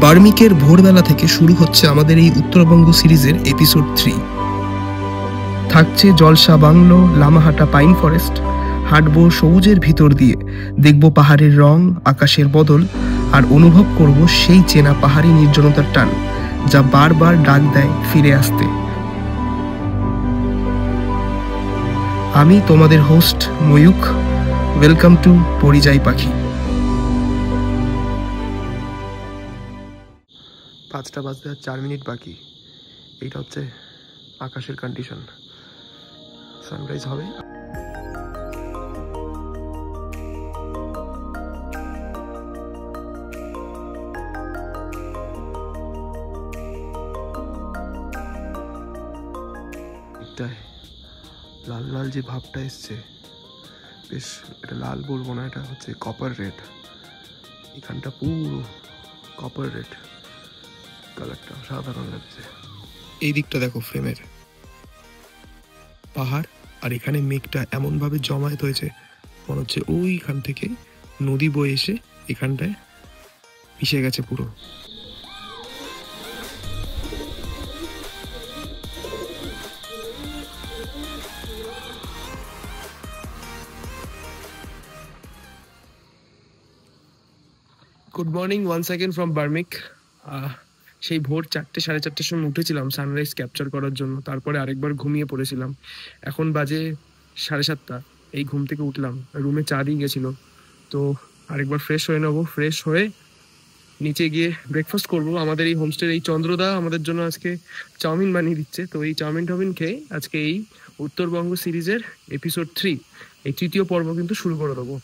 বার্মিকের ভোরবেলা থেকে শুরু হচ্ছে আমাদের এই উত্তরবঙ্গ সিরিজের এপিসোড 3। থাকছে জলসা বাংলো, লামাহাটা পাইন ফরেস্ট, হাঁটবো সবুজের ভিতর দিয়ে, দেখব পাহাড়ের রং, আকাশের বদল, আর অনুভব করব সেই চেনা পাহাড়ি নির্জনতার টান যা বারবার ডাক দেয় ফিরে আসতে। আমি তোমাদের হোস্ট ময়ূখ। ওয়েলকাম টু পরিযায়ী পাখি। 5টা বাজতে 4 মিনিট বাকি। এইটা হচ্ছে আকাশের কন্ডিশন। সানরাইজ হবে। লাল লাল যে ভাবটা এসছে, বেশ এটা লাল বলবো না, এটা হচ্ছে কপার রেড। এখানটা পুরো কপার রেড কালারটা, সাধারণ লাগছে। এই দিকটা দেখো, ফ্রেমের পাহাড়, আর এখানে মেঘটা এমন ভাবে জমায়েত হয়েছে মনে হচ্ছে ওইখান থেকে নদী বয়ে এসে এখানটায় মিশে গেছে পুরো। Good morning once again from বার্মিক। সেই ভোর 4টে সাড়ে 4টের সময় উঠেছিলাম সানরাইজ ক্যাপচার করার জন্য, তারপরে আরেকবার ঘুমিয়ে পড়েছিলাম। এখন বাজে 7:30। এই ঘুম থেকে উঠলাম, রুমে চা দিয়ে গেছিলো, তো আরেকবার ফ্রেশ হয়ে নেবো। ফ্রেশ হয়ে নিচে গিয়ে ব্রেকফাস্ট করবো। আমাদের এই হোমস্টের এই চন্দ্রদা আমাদের জন্য আজকে চাউমিন বানিয়ে দিচ্ছে, তো এই চাউমিন খেয়ে আজকে এই উত্তরবঙ্গ সিরিজের এপিসোড 3, এই 3য় পর্ব কিন্তু শুরু করে দেবো।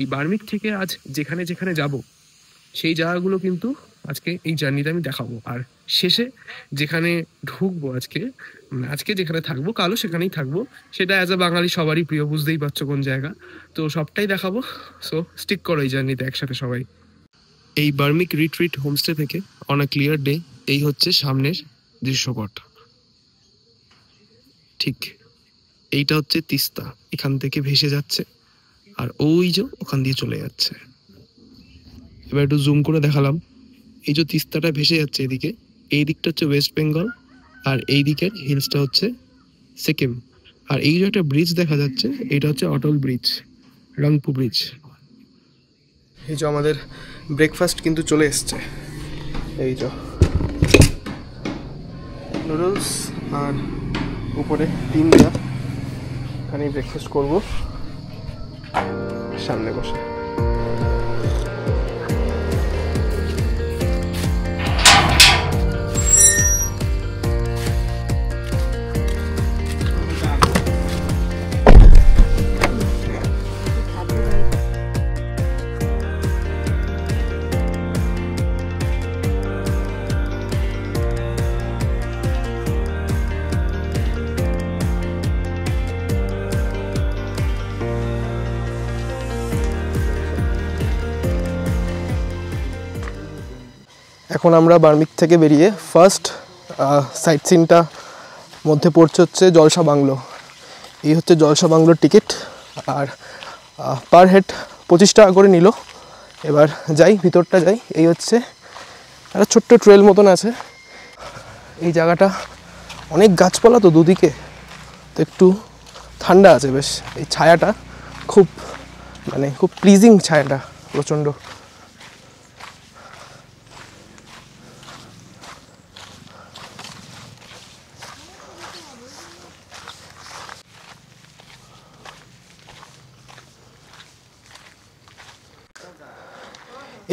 এই বার্মিক থেকে আজ যেখানে যেখানে যাব সেই জায়গাগুলো কিন্তু আজকে এই জার্নিতে আমি দেখাবো, আর শেষে যেখানে ঢুকবো আজকে যেখানে থাকবো, কালও সেখানেই থাকবো। সেটা অ্যাজ আ বাঙালি সবারই প্রিয়, বুঝতেই পারছো কোন জায়গা। তো সবটাই দেখাবো, সো স্টিক করো এই জার্নিতে একসাথে সবাই। এই বার্মিক রিট্রিট হোমস্টে থেকে অন আ ক্লিয়ার ডে এই হচ্ছে সামনের দৃশ্যপট। ঠিক এইটা হচ্ছে তিস্তা, এখান থেকে ভেসে যাচ্ছে, আর ওই যে ওখান দিয়ে চলে যাচ্ছে। এবার একটু জুম করে দেখালাম, এই যে তিস্তাটা ভেসে যাচ্ছে এদিকে, এই দিকটা হচ্ছে ওয়েস্ট বেঙ্গল, আর এই দিকের হিলসটা হচ্ছে সিকিম। আর এই যে একটা ব্রিজ দেখা যাচ্ছে, এটা হচ্ছে অটল ব্রিজ, রংপু ব্রিজ। এই যে আমাদের ব্রেকফাস্ট কিন্তু চলে এসছে। এই যে নুডলস আর উপরে ডিম দেওয়া। এখানেই ব্রেকফাস্ট করবো সামনে বসে। এখন আমরা বার্মিক থেকে বেরিয়ে ফার্স্ট সাইট সিনটা মধ্যে পড়ছে হচ্ছে জলসা বাংলো। এই হচ্ছে জলসা বাংলোর টিকিট, আর পার হেড 25 টাকা করে নিল। এবার যাই, ভিতরটা যাই। এই হচ্ছে একটা ছোট্ট ট্রেল মতন আছে। এই জায়গাটা অনেক গাছপালা তো দুদিকে, তো একটু ঠান্ডা আছে বেশ। এই ছায়াটা খুব খুব প্লিজিং, ছায়াটা প্রচণ্ড।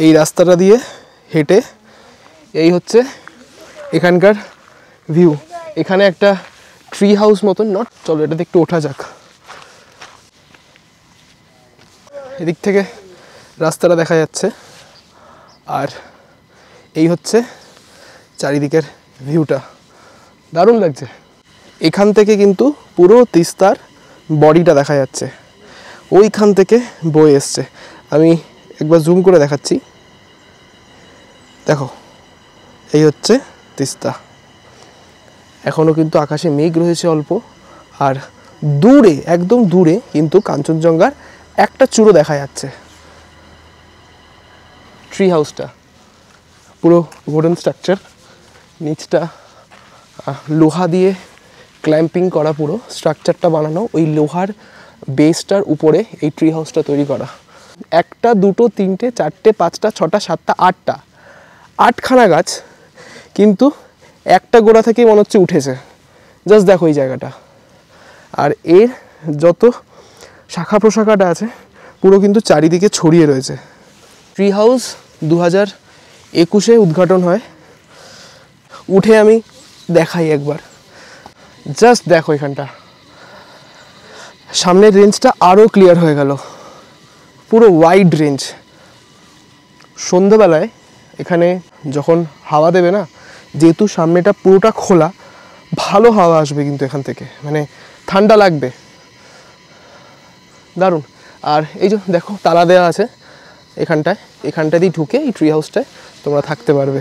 এই রাস্তাটা দিয়ে হেঁটে এই হচ্ছে এখানকার ভিউ। এখানে একটা ট্রি হাউস মতন, চলো এটাতে একটু ওঠা যাক। এদিক থেকে রাস্তাটা দেখা যাচ্ছে, আর এই হচ্ছে চারিদিকের ভিউটা, দারুণ লাগছে। এখান থেকে কিন্তু পুরো তিস্তার বডিটা দেখা যাচ্ছে, ওইখান থেকে বয়ে এসছে। আমি একবার জুম করে দেখাচ্ছি, দেখো এই হচ্ছে তিস্তা। এখনও কিন্তু আকাশে মেঘ রয়েছে অল্প, আর দূরে একদম দূরে কিন্তু কাঞ্চনজঙ্ঘার একটা চূড়ো দেখা যাচ্ছে। ট্রি হাউসটা পুরো উডেন স্ট্রাকচার, নিচটা লোহা দিয়ে ক্ল্যাম্পিং করা, পুরো স্ট্রাকচারটা বানানো ওই লোহার বেসটার উপরে এই ট্রি হাউসটা তৈরি করা। 1, 2, 3, 4, 5, 6, 7, 8খানা গাছ, কিন্তু একটা গোড়া থেকেই মনে হচ্ছে উঠেছে। জাস্ট দেখো এই জায়গাটা, আর এর যত শাখা প্রশাখাটা আছে পুরো কিন্তু চারিদিকে ছড়িয়ে রয়েছে। ট্রি হাউস 2021-এ উদ্ঘাটন হয়। উঠে আমি দেখাই একবার, জাস্ট দেখো এখানটা, সামনের রেঞ্জটা আরও ক্লিয়ার হয়ে গেল, পুরো ওয়াইড রেঞ্জ। সন্ধ্যাবেলায় এখানে যখন হাওয়া দেবে না, যেহেতু সামনেটা পুরোটা খোলা, ভালো হাওয়া আসবে কিন্তু এখান থেকে, মানে ঠান্ডা লাগবে, দারুণ। আর এই যে দেখো তালা দেওয়া আছে এখানটা দিয়ে ঢুকে এই ট্রি হাউসটায় তোমরা থাকতে পারবে।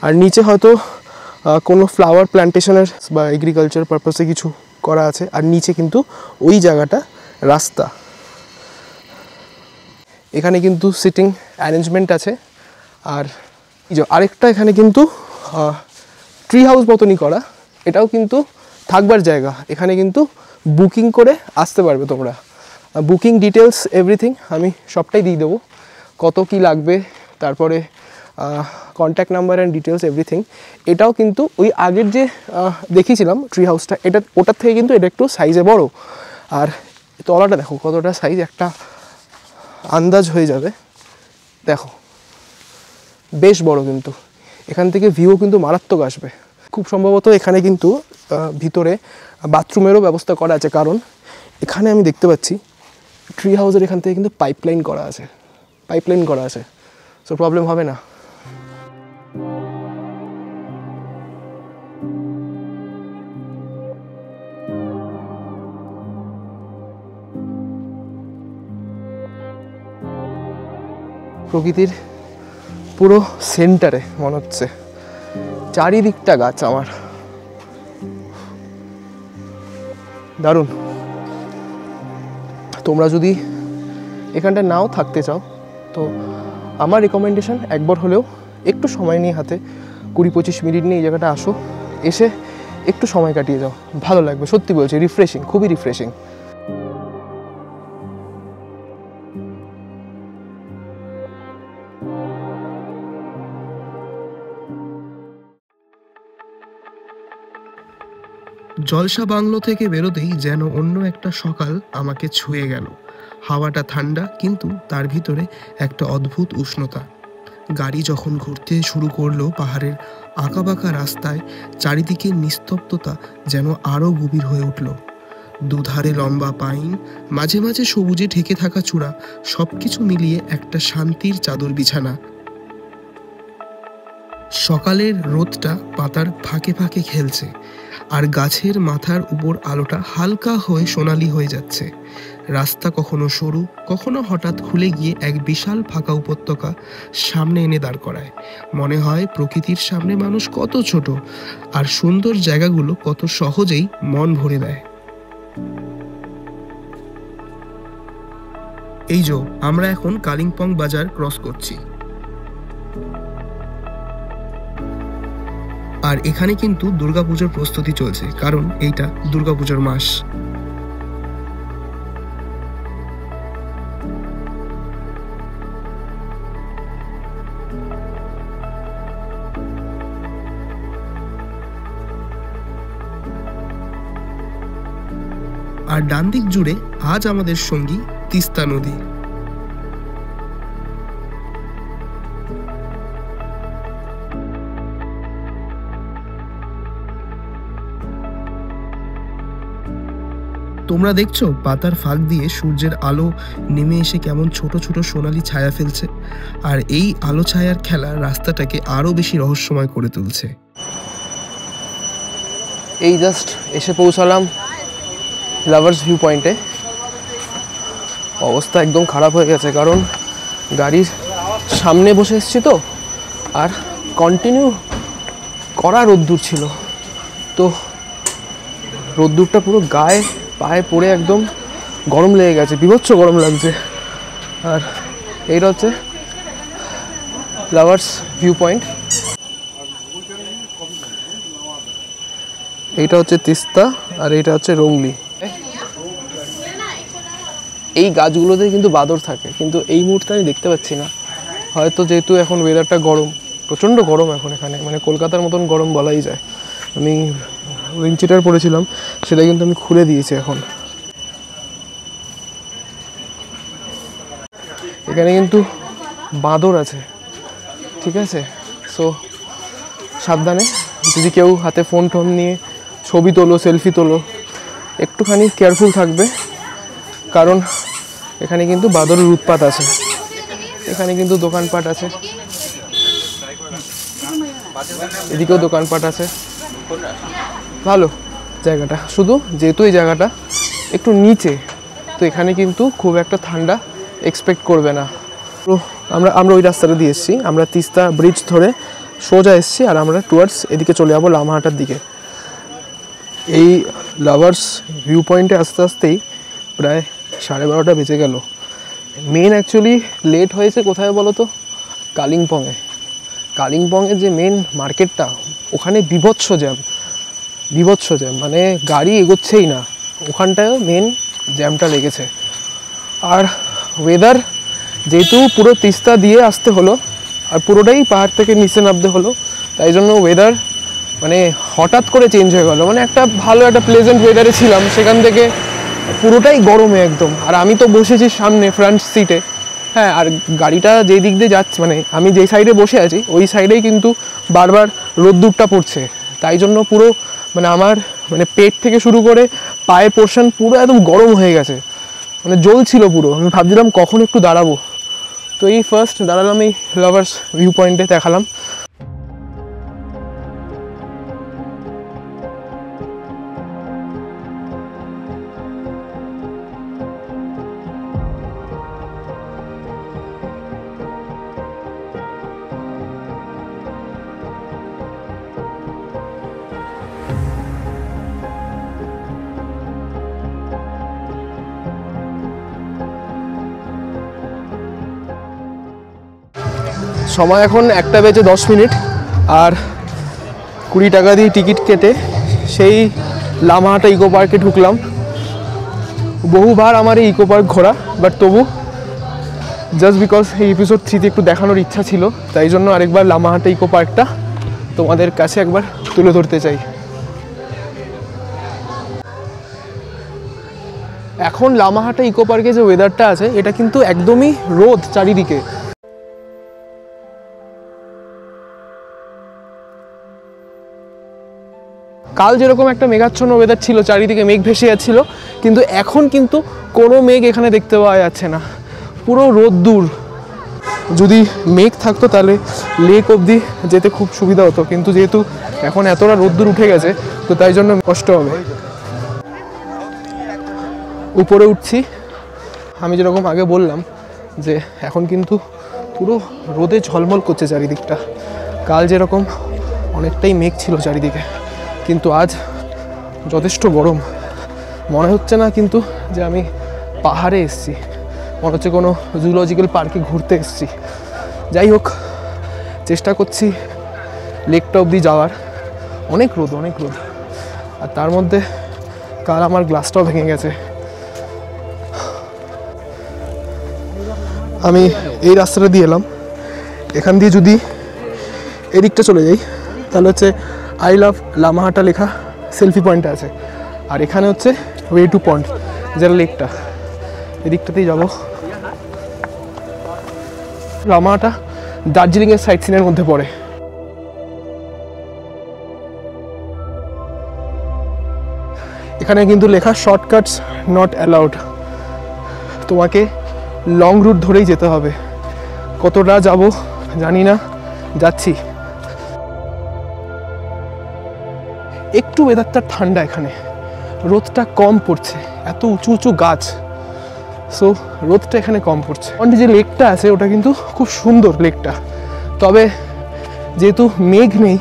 আর নিচে হয়তো কোনো ফ্লাওয়ার প্ল্যান্টেশনের বা এগ্রিকালচার পারপাসে কিছু করা আছে। আর নিচে কিন্তু ওই জায়গাটা রাস্তা, এখানে কিন্তু সিটিং অ্যারেঞ্জমেন্ট আছে। আর এই যে আরেকটা এখানে কিন্তু ট্রি হাউস মতনই করা, এটাও কিন্তু থাকবার জায়গা। এখানে কিন্তু বুকিং করে আসতে পারবে তোমরা। বুকিং ডিটেলস এভরিথিং আমি সবটাই দিয়ে দেবো, কত কি লাগবে, তারপরে contact number and details everything. এটাও কিন্তু ওই আগের যে দেখিয়েছিলাম ট্রি হাউসটা, ওটার থেকে কিন্তু এটা একটু সাইজে বড়। আর তলাটা দেখো কতটা সাইজ, একটা আন্দাজ হয়ে যাবে। দেখো বেশ বড়, কিন্তু এখান থেকে ভিউ কিন্তু মারাত্মক আসবে। খুব সম্ভবত এখানে কিন্তু ভিতরে বাথরুমেরও ব্যবস্থা করা আছে, কারণ এখানে আমি দেখতে পাচ্ছি ট্রি হাউসের এখান থেকে কিন্তু পাইপলাইন করা আছে, সো প্রবলেম হবে না। প্রকৃতির পুরো সেন্টারে মনে হচ্ছে, চারিদিকটা গাছ আমার, দারুণ। তোমরা যদি এখানটা নাও থাকতে চাও তো আমার রেকমেন্ডেশন একবার হলেও একটু সময় নিয়ে হাতে 20-25 মিনিট নিয়ে এই জায়গাটা আসো, এসে একটু সময় কাটিয়ে যাও, ভালো লাগবে, সত্যি বলছি, রিফ্রেশিং, খুবই রিফ্রেশিং। জলসা বাংলো থেকে বেরোতেই যেন অন্য একটা সকাল আমাকে ছুঁয়ে গেল। হাওয়াটা ঠান্ডা, কিন্তু তার ভিতরে একটা অদ্ভুত উষ্ণতা। গাড়ি যখন ঘুরতে শুরু করলো পাহাড়ের আঁকাবাঁকা রাস্তায়, চারিদিকে নিস্তব্ধতা যেন আরও গভীর হয়ে উঠল। দুধারে লম্বা পাইন, মাঝে মাঝে সবুজে ঢেকে থাকা চূড়া, সবকিছু মিলিয়ে একটা শান্তির চাদর বিছানা। সকালের রোদটা পাতার ফাঁকে ফাঁকে খেলছে, আর গাছের মাথার উপর আলোটা হালকা হয়ে সোনালি হয়ে যাচ্ছে। রাস্তা কখনো সরু, কখনো হঠাৎ খুলে গিয়ে এক বিশাল ফাঁকা উপত্যকা সামনে এনে দাঁড় করায়। মনে হয় প্রকৃতির সামনে মানুষ কত ছোট, আর সুন্দর জায়গাগুলো কত সহজেই মন ভরে দেয়। এই যে আমরা এখন কালিম্পং বাজার ক্রস করছি, আর এখানে কিন্তু দুর্গাপুজোর প্রস্তুতি চলছে, কারণ এইটা দুর্গাপুজোর মাস। আর ডান দিক জুড়ে আজ আমাদের সঙ্গী তিস্তা নদী। তোমরা দেখছো পাতার ফাঁক দিয়ে সূর্যের আলো নেমে এসে কেমন ছোট ছোট সোনালি ছায়া ফেলছে, আর এই আলো ছায়ার খেলা রাস্তাটাকে আরো বেশি রহস্যময় করে তুলছে। এই জাস্ট এসে পৌঁছালাম লাভার্স ভিউ পয়েন্টে। অবস্থা একদম খারাপ হয়ে গেছে, কারণ গাড়ির সামনে বসে এসেছি তো, আর কন্টিনিউ কড়া রোদ্দুর ছিল, তো রোদ্দুরটা পুরো গায়ে পায়ে পড়ে একদম গরম লেগে গেছে, বিভৎস গরম লাগছে। আর এইটা হচ্ছে লাভার্স ভিউ পয়েন্ট। এইটা হচ্ছে তিস্তা আর এইটা হচ্ছে রংলি। এই গাছগুলোতে কিন্তু বাদর থাকে, কিন্তু এই মুহূর্তে আমি দেখতে পাচ্ছি না। হয়তো যেহেতু এখন ওয়েদারটা গরম, প্রচণ্ড গরম এখন এখানে, মানে কলকাতার মতন গরম বলাই যায়। আমি উইন্ডচিটার পরেছিলাম, সেটা কিন্তু আমি খুলে দিয়েছি এখন। এখানে কিন্তু বাঁদর আছে, ঠিক আছে? সো সাবধানে, যদি কেউ হাতে ফোন টোন নিয়ে ছবি তোলো, সেলফি তোলো, একটুখানি কেয়ারফুল থাকবে, কারণ এখানে কিন্তু বাঁদরের উৎপাত আছে। এখানে কিন্তু দোকানপাট আছে, এদিকেও দোকানপাট আছে, ভালো জায়গাটা। শুধু যেহেতু এই জায়গাটা একটু নিচে, তো এখানে কিন্তু খুব একটা ঠান্ডা এক্সপেক্ট করবে না। তো আমরা ওই রাস্তাটা দিয়ে এসেছি, আমরা তিস্তা ব্রিজ ধরে সোজা এসেছি, আর আমরা টুয়ার্ডস এদিকে চলে যাবো লামাহাটার দিকে। এই লাভার্স ভিউ পয়েন্টে আস্তে আস্তেই প্রায় 12:30 বেজে গেল। মেন অ্যাকচুয়ালি লেট হয়েছে কোথায় বলো তো? কালিম্পংয়ে। কালিম্পংয়ের যে মেন মার্কেটটা, ওখানে বিভৎস জ্যাম, মানে গাড়ি এগোচ্ছেই না, ওখানটায় মেন জ্যামটা লেগেছে। আর ওয়েদার যেহেতু পুরো তিস্তা দিয়ে আসতে হলো, আর পুরোটাই পাহাড় থেকে নিচে নামতে হলো, তাই জন্য ওয়েদার মানে হঠাৎ করে চেঞ্জ হয়ে গেল। মানে একটা ভালো একটা প্লেজেন্ট ওয়েদারে ছিলাম, সেখান থেকে পুরোটাই গরমে একদম। আর আমি তো বসেছি সামনে ফ্রন্ট সিটে, হ্যাঁ, আর গাড়িটা যেই দিক দিয়ে যাচ্ছে, মানে আমি যেই সাইডে বসে আছি ওই সাইডেই কিন্তু বারবার রোদ্দুরটা পড়ছে, তাই জন্য পুরো মানে আমার মানে পেট থেকে শুরু করে পায়ের পোর্শন পুরো একদম গরম হয়ে গেছে, মানে জ্বলছিল পুরো। আমি ভাবছিলাম কখন একটু দাঁড়াবো, তো এই ফার্স্ট দাঁড়ালাম এই লাভার্স ভিউ পয়েন্টে, দেখালাম। সময় এখন 1:10, আর 20 টাকা দিয়ে টিকিট কেটে সেই লামাহাটা ইকো পার্কে ঢুকলাম। বহুবার আমার এই ইকো পার্ক ঘোরা, বাট তবু জাস্ট বিকজ এই এপিসোড 3তে একটু দেখানোর ইচ্ছা ছিল, তাই জন্য আরেকবার লামাহাটা ইকো পার্কটা তোমাদের কাছে একবার তুলে ধরতে চাই। এখন লামাহাটা ইকো পার্কে যে ওয়েদারটা আছে, এটা কিন্তু একদমই রোদ চারিদিকে। কাল যেরকম একটা মেঘাচ্ছন্ন ওয়েদার ছিল, চারিদিকে মেঘ ভেসে যাচ্ছিল, কিন্তু এখন কিন্তু কোনো মেঘ এখানে দেখতে পাওয়া যাচ্ছে না, পুরো রোদ্দুর। যদি মেঘ থাকতো তাহলে লেক অবধি যেতে খুব সুবিধা হতো, কিন্তু যেহেতু এখন এতটা রোদ্দুর উঠে গেছে, তো তাই জন্য কষ্ট হবে। উপরে উঠছি, আমি যেরকম আগে বললাম যে এখন কিন্তু পুরো রোদে ঝলমল করছে চারিদিকটা। কাল যেরকম অনেকটাই মেঘ ছিল চারিদিকে, কিন্তু আজ যথেষ্ট গরম। মনে হচ্ছে না কিন্তু যে আমি পাহাড়ে এসেছি, মনে হচ্ছে কোনো জুলজিক্যাল পার্কে ঘুরতে এসেছি। যাই হোক, চেষ্টা করছি লেকটা অবধি যাওয়ার। অনেক রোদ, আর তার মধ্যে কাল আমার গ্লাসটাও ভেঙে গেছে। আমি এই রাস্তাটা দিয়ে এলাম, এখান দিয়ে যদি এদিকটা চলে যাই তাহলে হচ্ছে আই লাভ লামাহাটা লেখা সেলফি পয়েন্ট আছে, আর এখানে হচ্ছে ওয়ে টু পয়েন্ট, যেটা লেকটা, এদিকটাতেই যাব। লামাহাটা দার্জিলিংয়ের সাইট সিনের মধ্যে পড়ে। এখানে কিন্তু লেখা শর্টকাটস নট অ্যালাউড, তোমাকে লং রুট ধরেই যেতে হবে। কতটা যাব জানি না, যাচ্ছি। একটু ওয়েদারটা ঠান্ডা, এখানে রোদটা কম পড়ছে, এত উঁচু উঁচু গাছ, সো রোদটা এখানে কম পড়ছে। যে লেকটা আছে ওটা কিন্তু খুব সুন্দর লেকটা, তবে যেহেতু মেঘ নেই,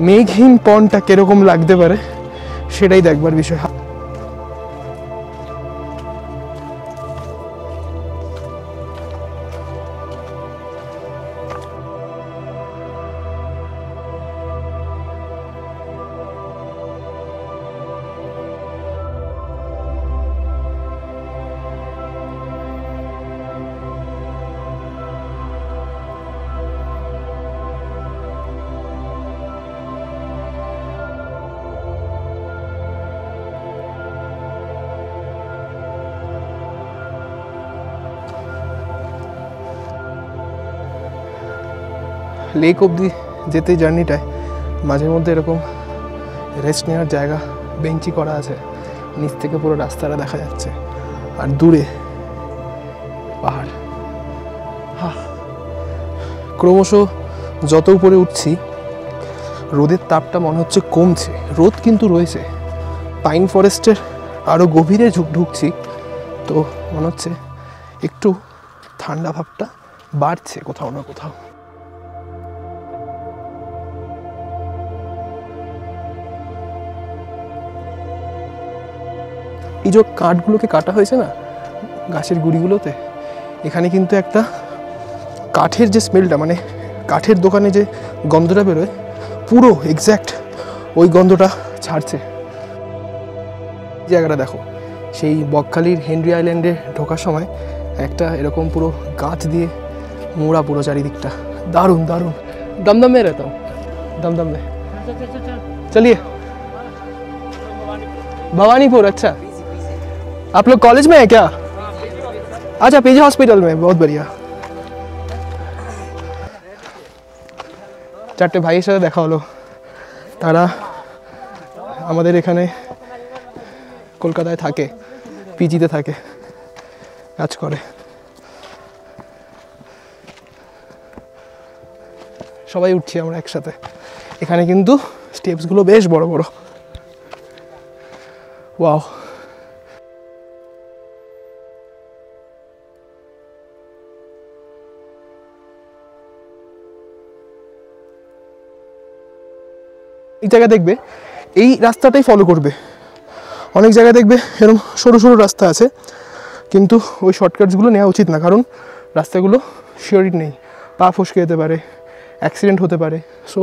মেঘহীন পন্ডটা কিরকম লাগতে পারে সেটাই দেখবার বিষয়। লেক অবধি যেতে জার্নিটায় মাঝে মধ্যে এরকম রেস্ট নেওয়ার জায়গা বেঞ্চি করা আছে, নিচ থেকে পুরো রাস্তাটা দেখা যাচ্ছে আর দূরে পাহাড়। ক্রমশ যত উপরে উঠছি রোদের তাপটা মনে হচ্ছে কমছে, রোদ কিন্তু রয়েছে। পাইন ফরেস্টের আরও গভীরে ঢুকছি তো মনে হচ্ছে একটু ঠান্ডা ভাবটা বাড়ছে কোথাও না কোথাও। এই যে কাঠগুলোকে কাটা হয়েছে না গাছের গুঁড়িগুলোতে, এখানে কিন্তু একটা কাঠের যে স্মেলটা, মানে কাঠের দোকানে যে গন্ধটা বেরোয় পুরো এক্স্যাক্ট ওই গন্ধটা ছাড়ছে। জায়গাটা দেখো, সেই বকখালির হেনরি আইল্যান্ডে ঢোকার সময় একটা এরকম পুরো গাছ দিয়ে মোড়া পুরো চারিদিকটা, দারুণ দারুণ। दमदम में रहता हूँ, दमदम में। चलिए भवानीपुर। अच्छा, आप लोग कॉलेज में है क्या? अच्छा, पीजी हॉस्पिटल में, बहुत बढ़िया। চারটে ভাইয়ের সাথে দেখা হলো, তারা আমাদের এখানে কলকাতায় থাকে, পিজিতে থাকে, কাজ করে। সবাই উঠছি আমরা একসাথে। এখানে কিন্তু স্টেপসগুলো বেশ বড় বড়। ওয়াও, এই জায়গা দেখবে এই রাস্তাটাই ফলো করবে। অনেক জায়গায় দেখবে এরকম সরু সরু রাস্তা আছে, কিন্তু ওই শর্টকাটসগুলো নেওয়া উচিত না, কারণ রাস্তাগুলো শিওরিটি নেই, পা ফসকে যেতে পারে, অ্যাক্সিডেন্ট হতে পারে। সো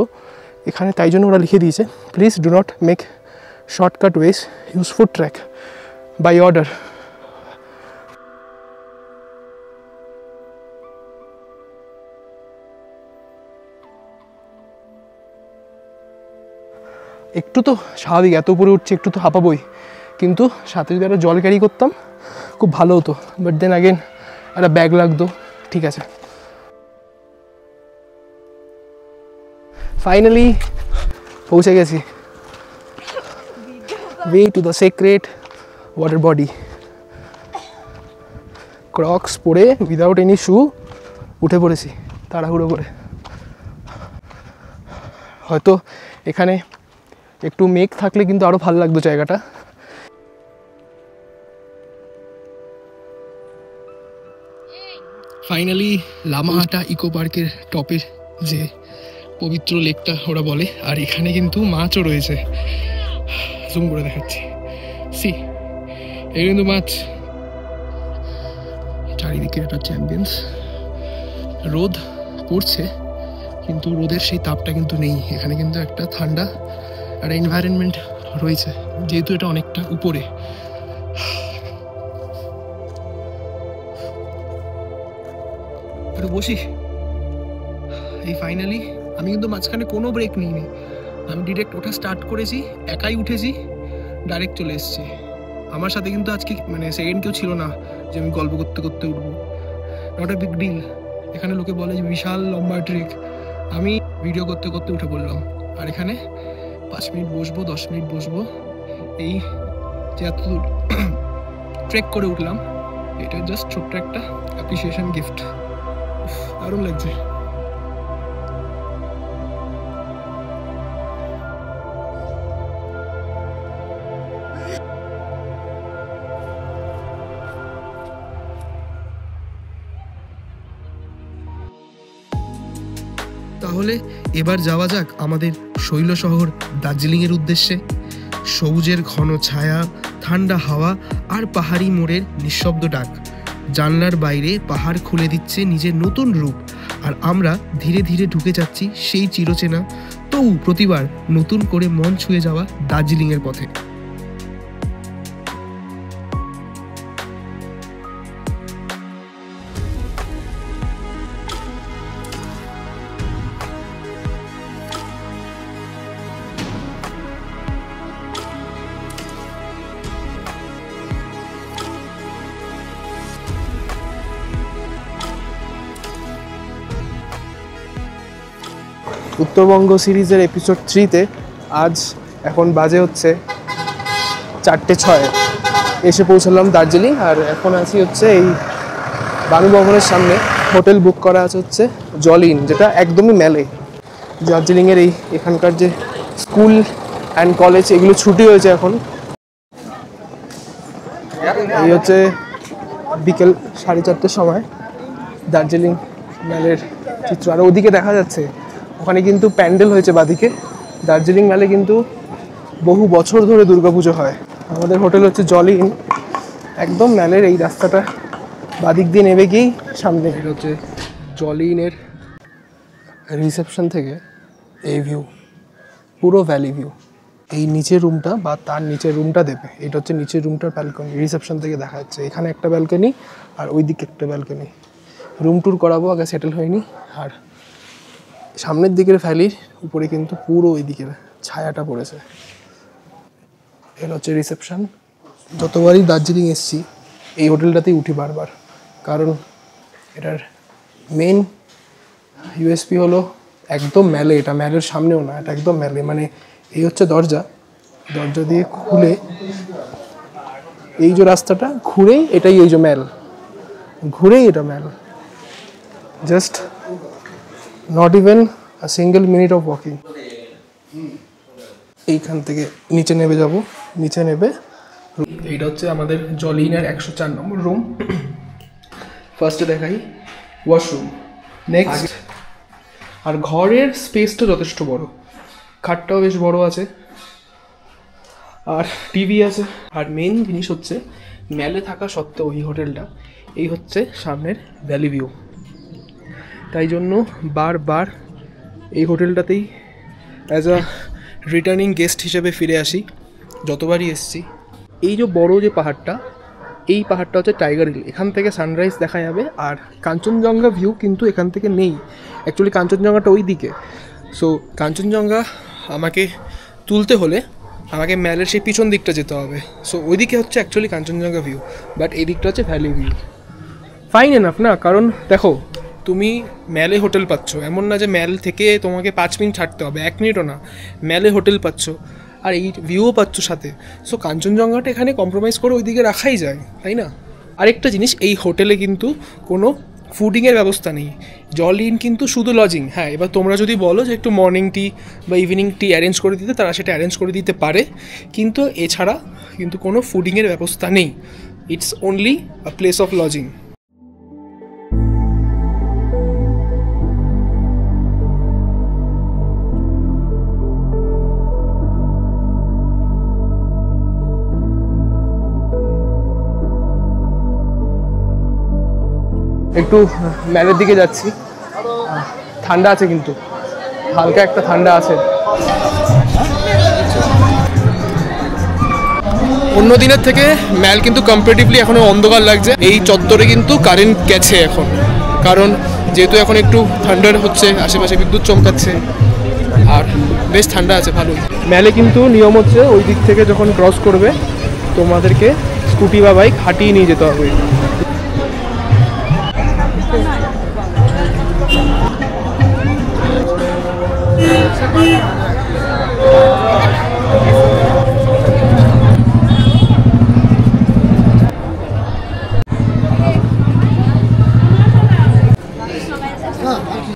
এখানে তাই জন্য ওরা লিখে দিয়েছে, please do not make shortcut ways, use foot track by order. একটু তো স্বাভাবিক, এত উপরে উঠছি একটু তো হাঁপাবই, কিন্তু সাথে যদি একটা জল ক্যারি করতাম খুব ভালো হতো, বাট দেন আগেন একটা ব্যাগ লাগতো। ঠিক আছে, ফাইনালি পৌঁছে গেছি। Way to the secret water body. Crocs পরে উইদাউট এনি শু উঠে পড়েছি তাড়াহুড়ো করে। হয়তো এখানে একটু মেঘ থাকলে কিন্তু আরও ভালো লাগতো জায়গাটা। ফাইনালি লামাহাটা ইকো পার্কের টপের যে পবিত্র লেকটা ওরা বলে, আর এখানে কিন্তু মাছও রয়েছে। জুম করে দেখাচ্ছি, সি এই কিন্তু মাছ। চারিদিকে একটা চ্যাম্পিয়ন্স। রোদ পড়ছে কিন্তু রোদের সেই তাপটা কিন্তু নেই। এখানে কিন্তু একটা ঠান্ডা একটা এনভায়রনমেন্ট রয়েছে, যেহেতু এটা অনেকটা উপরে। একটু বসি। এই ফাইনালি আমি কিন্তু মাঝখানে কোনো ব্রেক নিইনি, আমি ডিরেক্ট ওঠা স্টার্ট করেছি, একাই উঠেছি, ডাইরেক্ট চলে এসেছি। আমার সাথে কিন্তু আজকে মানে সেকেন্ড কেউ ছিল না যে আমি গল্প করতে করতে উঠবো। Not a big deal. এখানে লোকে বলে যে বিশাল লম্বা ট্রেক, আমি ভিডিও করতে করতে উঠে পড়লাম। আর এখানে 5 মিনিট বসবো, 10 মিনিট বসবো। এই যে এত ট্রেক করে উঠলাম, এটা জাস্ট ছোট্ট একটা অ্যাপ্রিসিয়েশন গিফট। দারুণ লাগছে। তাহলে এবার যাওয়া যাক আমাদের শৈল শহর দার্জিলিংয়ের উদ্দেশ্যে। সবুজের ঘন ছায়া, ঠান্ডা হাওয়া আর পাহাড়ি মোড়ের নিঃশব্দ ডাক। জানলার বাইরে পাহাড় খুলে দিচ্ছে নিজের নতুন রূপ, আর আমরা ধীরে ধীরে ঢুকে যাচ্ছি সেই চিরচেনা তবু প্রতিবার নতুন করে মন ছুঁয়ে যাওয়া দার্জিলিংয়ের পথে। উত্তরবঙ্গ সিরিজের এপিসোড 3-তে আজ এখন বাজে হচ্ছে 4:06 এসে পৌঁছালাম দার্জিলিং। আর এখন আছি হচ্ছে এই বাণীভবনের সামনে। হোটেল বুক করা আছে হচ্ছে জল ইন, যেটা একদমই মেলে। দার্জিলিংয়ের এখানকার যে স্কুল অ্যান্ড কলেজ এগুলো ছুটি হয়েছে এখন। এই হচ্ছে বিকেল 4:30টার সময় দার্জিলিং মেলের চিত্র। আর ওদিকে দেখা যাচ্ছে ওখানে কিন্তু প্যান্ডেল হয়েছে বাদিকে। দার্জিলিং মেলে কিন্তু বহু বছর ধরে দুর্গাপুজো হয়। আমাদের হোটেল হচ্ছে জল ইন, একদম মেলের এই রাস্তাটা বাদিক দিয়ে নেমে গিয়েই সামনে। এটা হচ্ছে জল ইনের রিসেপশন থেকে এই ভিউ, পুরো ভ্যালি ভিউ। এই নিচের রুমটা বা তার নিচের রুমটা দেবে, এটা হচ্ছে নিচের রুমটার ব্যালকনি। রিসেপশন থেকে দেখা যাচ্ছে এখানে একটা ব্যালকনি আর ওই দিকে একটা ব্যালকনি। রুম ট্যুর করাবো, আগে সেটেল হয়নি। আর সামনের দিকের ভ্যালির উপরে কিন্তু পুরো ওই দিকের ছায়াটা পড়েছে। এটা হচ্ছে রিসেপশন। যতবারই দার্জিলিং এসেছি এই হোটেলটাতেই উঠি বারবার, কারণ এটার মেন ইউএসপি হলো একদম মেলে। এটা মেলের সামনেও না, এটা একদম মেলে। মানে এই হচ্ছে দরজা, দরজা দিয়ে খুলে এই যে রাস্তাটা ঘুরেই এটাই এই যে মেল, ঘুরেই এটা মেল। Just not even a single minute of walking. এইখান থেকে নিচে নেমে যাব, নিচে নেবে এইটা হচ্ছে আমাদের জল ইনের 104 নম্বর রুম। ফার্স্টে দেখাই ওয়াশরুম, নেক্সট। আর ঘরের স্পেসটা যথেষ্ট বড়, খাটটাও বেশ বড় আছে, আর টিভি আছে। আর মেন জিনিস হচ্ছে মেলে থাকা সত্ত্বেও এই হোটেলটা এই হচ্ছে সামনের ভ্যালি ভিউ। তাই জন্য বারবার এই হোটেলটাতেই অ্যাজ আ রিটার্নিং গেস্ট হিসেবে ফিরে আসি যতবারই এসছি। এই যে বড় যে পাহাড়টা, এই পাহাড়টা হচ্ছে টাইগার হিল। এখান থেকে সানরাইজ দেখা যাবে। আর কাঞ্চনজঙ্ঘা ভিউ কিন্তু এখান থেকে নেই, অ্যাকচুয়ালি কাঞ্চনজঙ্ঘাটা ওই দিকে। সো কাঞ্চনজঙ্ঘা আমাকে তুলতে হলে আমাকে ম্যালের সেই পিছন দিকটা যেতে হবে। সো ওই দিকে হচ্ছে অ্যাকচুয়ালি কাঞ্চনজঙ্ঘা ভিউ, বাট এই দিকটা হচ্ছে ভ্যালি ভিউ। ফাইন এনাফ না? কারণ দেখো, তুমি ম্যালে হোটেল পাচ্ছ, এমন না যে ম্যাল থেকে তোমাকে 5 মিনিট ছাড়তে হবে, 1 মিনিটও না। ম্যালে হোটেল পাচ্ছ আর এই ভিউও পাচ্ছ সাথে। সো কাঞ্চনজঙ্ঘাটা এখানে কম্প্রোমাইজ করে ওই দিকে রাখাই যায়, তাই না? আরেকটা জিনিস, এই হোটেলে কিন্তু কোনো ফুডিংয়ের ব্যবস্থা নেই। জল ইন কিন্তু শুধু লজিং। হ্যাঁ, এবার তোমরা যদি বলো যে একটু মর্নিং টি বা ইভিনিং টি অ্যারেঞ্জ করে দিতে, তারা সেটা অ্যারেঞ্জ করে দিতে পারে, কিন্তু এছাড়া কিন্তু কোনো ফুডিংয়ের ব্যবস্থা নেই। It's only a place of lodging. একটু ম্যালের দিকে যাচ্ছি, ঠান্ডা আছে কিন্তু, হালকা একটা ঠান্ডা আছে। অন্য দিনের থেকে ম্যাল কিন্তু কম্পারেটিভলি এখনো অন্ধকার লাগছে। এই চত্বরে কিন্তু কারেন্ট গেছে এখন, কারণ যেহেতু এখন একটু ঠান্ডার হচ্ছে, আশেপাশে বিদ্যুৎ চমকাচ্ছে, আর বেশ ঠান্ডা আছে ভালোই। ম্যালে কিন্তু নিয়ম হচ্ছে ওই দিক থেকে যখন ক্রস করবে তোমাদেরকে স্কুটি বা বাইক হাঁটিয়ে নিয়ে যেতে হবে।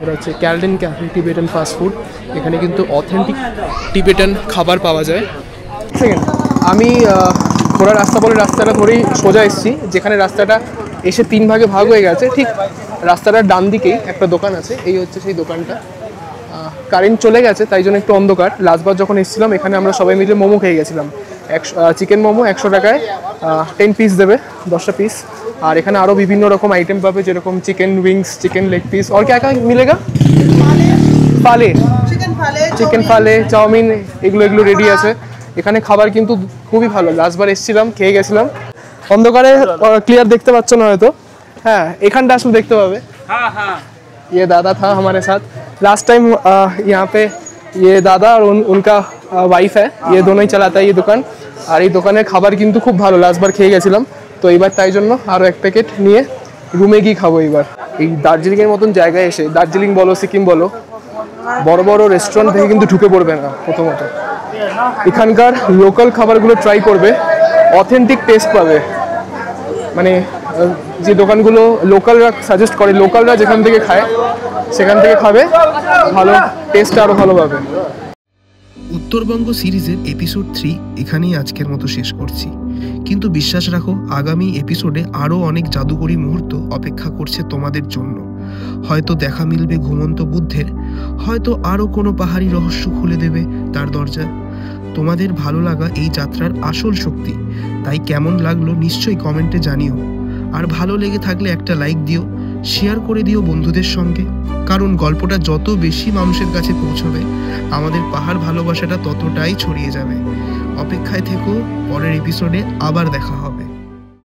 এটা হচ্ছে ক্যালডেন ক্যাফে টিবেটান ফাস্টফুড। এখানে কিন্তু অথেন্টিক টিবেটান খাবার পাওয়া যায়। সেকেন্ড, আমি ঘোড়া রাস্তা বলে রাস্তাটা ধরেই সোজা এসেছি, যেখানে রাস্তাটা এসে 3 ভাগে ভাগ হয়ে গেছে। ঠিক রাস্তাটার ডান দিকেই একটা দোকান আছে, এই হচ্ছে সেই দোকানটা। কারেন্ট চলে গেছে তাই জন্য একটু অন্ধকার। লাস্টবার যখন এসেছিলাম এখানে আমরা সবাই মিলে মোমো খেয়ে গেছিলাম। চিকেন মোমো 100 টাকায় 10 পিস দেবে, 10টা পিস। আর এখানে আরও বিভিন্ন রকম আইটেম পাবে, যেরকম chicken wings, chicken leg piece. আর क्या क्या मिलेगा? ফালে, চিকেন ফালে, চাউমিন, এগুলো রেডি আছে। এখানে খাবার কিন্তু খুবই ভালো। লাস্টবার এসেছিলাম, খেয়ে গেছিলাম। অন্ধকারে ক্লিয়ার দেখতে পাচ্ছ না হয়তো, হ্যাঁ এখানটা আসলে দেখতে পাবে। ये दादा था हमारे साथ लास्ट टाइम यहाँ पे। ये दादा और उनका वाइफ है, ये दोनों ही चलाता है ये दुकान। আর এই দোকানের খাবার কিন্তু খুব ভালো, লাস্টবার খেয়ে গেছিলাম। তো এবার তাই জন্য আরও 1 প্যাকেট নিয়ে রুমে গিয়ে খাবো। এবার এই দার্জিলিংয়ের মতন জায়গায় এসে, দার্জিলিং বলো সিকিম বলো, বড় বড় রেস্টুরেন্ট থেকে কিন্তু ঢুকে পড়বে না। প্রথমত এখানকার লোকাল খাবারগুলো ট্রাই করবে, অথেন্টিক টেস্ট পাবে। মানে যে দোকানগুলো লোকালরা সাজেস্ট করে, লোকালরা যেখান থেকে খায় সেখান থেকে খাবে, ভালো টেস্ট আরও ভালো পাবে। উত্তরবঙ্গ সিরিজের এপিসোড 3 এখানেই আজকের মতো শেষ করছি, কিন্তু বিশ্বাস রাখো আগামী এপিসোডে আরও অনেক জাদুকরী মুহূর্ত অপেক্ষা করছে তোমাদের জন্য। হয়তো দেখা মিলবে ঘুমন্ত বুদ্ধের, হয়তো আরও কোনো পাহাড়ি রহস্য খুলে দেবে তার দরজা। তোমাদের ভালো লাগা এই যাত্রার আসল শক্তি, তাই কেমন লাগলো নিশ্চয়ই কমেন্টে জানিও। আর ভালো লেগে থাকলে একটা লাইক দিও, শেয়ার করে দিও বন্ধুদের সঙ্গে, কারণ গল্পটা যত বেশি মানুষের কাছে পৌঁছবে আমাদের পাহাড় ভালোবাসাটা ততটাই ছড়িয়ে যাবে। অপেক্ষায় থেকো, পরের এপিসোডে আবার দেখা হবে।